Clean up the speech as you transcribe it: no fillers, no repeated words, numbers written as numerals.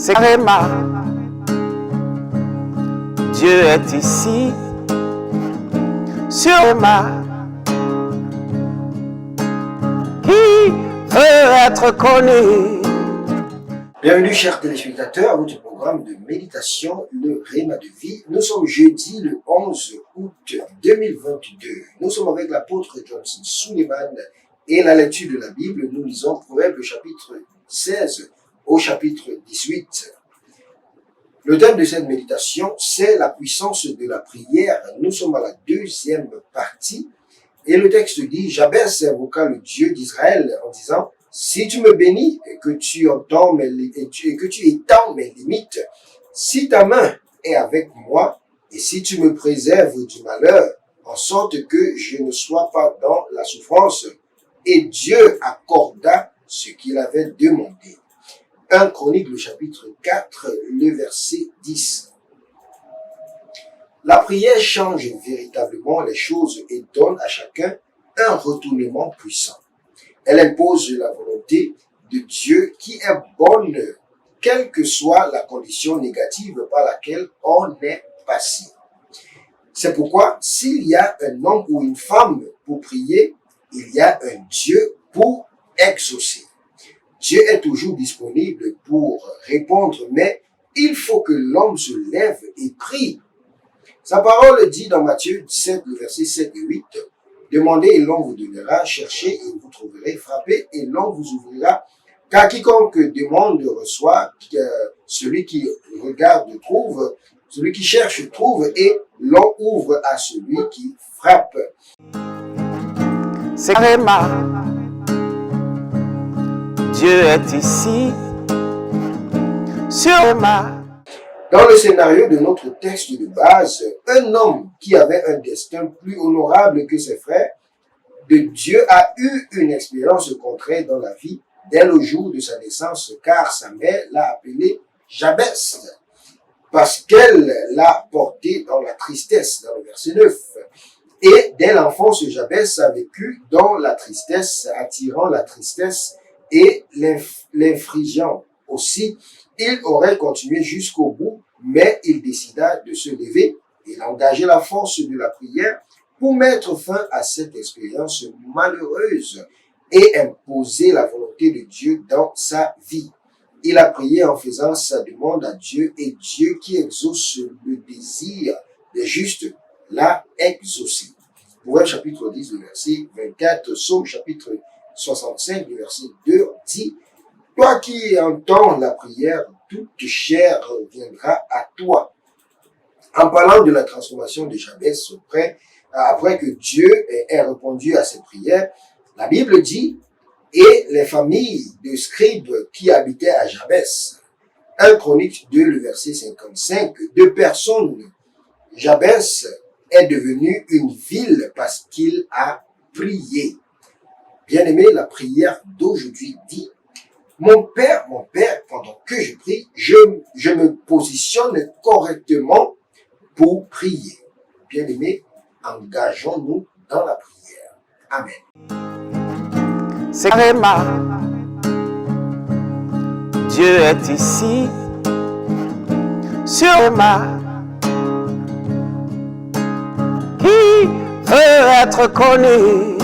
c'est Réma. Dieu est ici, sur Réma, qui veut être connu. Bienvenue chers téléspectateurs à votre programme de méditation, le Réma de vie. Nous sommes jeudi le 11 août 2022. Nous sommes avec l'apôtre Johnson Suleiman et la lecture de la Bible. Nous lisons Proverbes chapitre 16 au chapitre 18. Le thème de cette méditation, c'est la puissance de la prière. Nous sommes à la deuxième partie et le texte dit « Jabez invoqua le Dieu d'Israël en disant « Si tu me bénis et que tu étends mes limites, si ta main est avec moi et si tu me préserves du malheur, en sorte que je ne sois pas dans la souffrance. » Et Dieu accorda ce qu'il avait demandé. 1 Chronique, le chapitre 4, le verset 10. La prière change véritablement les choses et donne à chacun un retournement puissant. Elle impose la volonté de Dieu qui est bonne, quelle que soit la condition négative par laquelle on est passé. C'est pourquoi s'il y a un homme ou une femme pour prier, il y a un Dieu pour exaucer. Dieu est toujours disponible pour répondre, mais il faut que l'homme se lève et prie. Sa parole dit dans Matthieu 17, le verset 7 et 8, « Demandez et l'on vous donnera, cherchez et vous trouverez, frappez et l'on vous ouvrira. Car quiconque demande reçoit, celui qui regarde trouve, celui qui cherche trouve et l'on ouvre à celui qui frappe. » C'est Réma. Dieu est ici, sur Réma. Dans le scénario de notre texte de base, un homme qui avait un destin plus honorable que ses frères de Dieu a eu une expérience concrète dans la vie dès le jour de sa naissance, car sa mère l'a appelé Jabez, parce qu'elle l'a porté dans la tristesse, dans le verset 9. Et dès l'enfance, Jabez a vécu dans la tristesse, attirant la tristesse et l'infligeant aussi. Il aurait continué jusqu'au bout, mais il décida de se lever et d'engager la force de la prière pour mettre fin à cette expérience malheureuse et imposer la volonté de Dieu dans sa vie. Il a prié en faisant sa demande à Dieu et Dieu qui exauce le désir des justes l'a exaucé. Proverbe chapitre 10, le verset 24, Psaume chapitre 65, le verset 2 dit « Toi qui entends la prière, toute chair viendra à toi. » En parlant de la transformation de Jabez après que Dieu ait répondu à cette prière, la Bible dit « Et les familles de scribes qui habitaient à Jabez. » 1 Chronique 2, le verset 55, deux personnes. Jabez est devenu une ville parce qu'il a prié. Bien-aimé, la prière d'aujourd'hui dit « Mon Père, pendant que je prie, je me positionne correctement pour prier. » Bien-aimé, engageons-nous dans la prière. Amen. C'est Réma. Dieu est ici, sur Réma, qui veut être connu.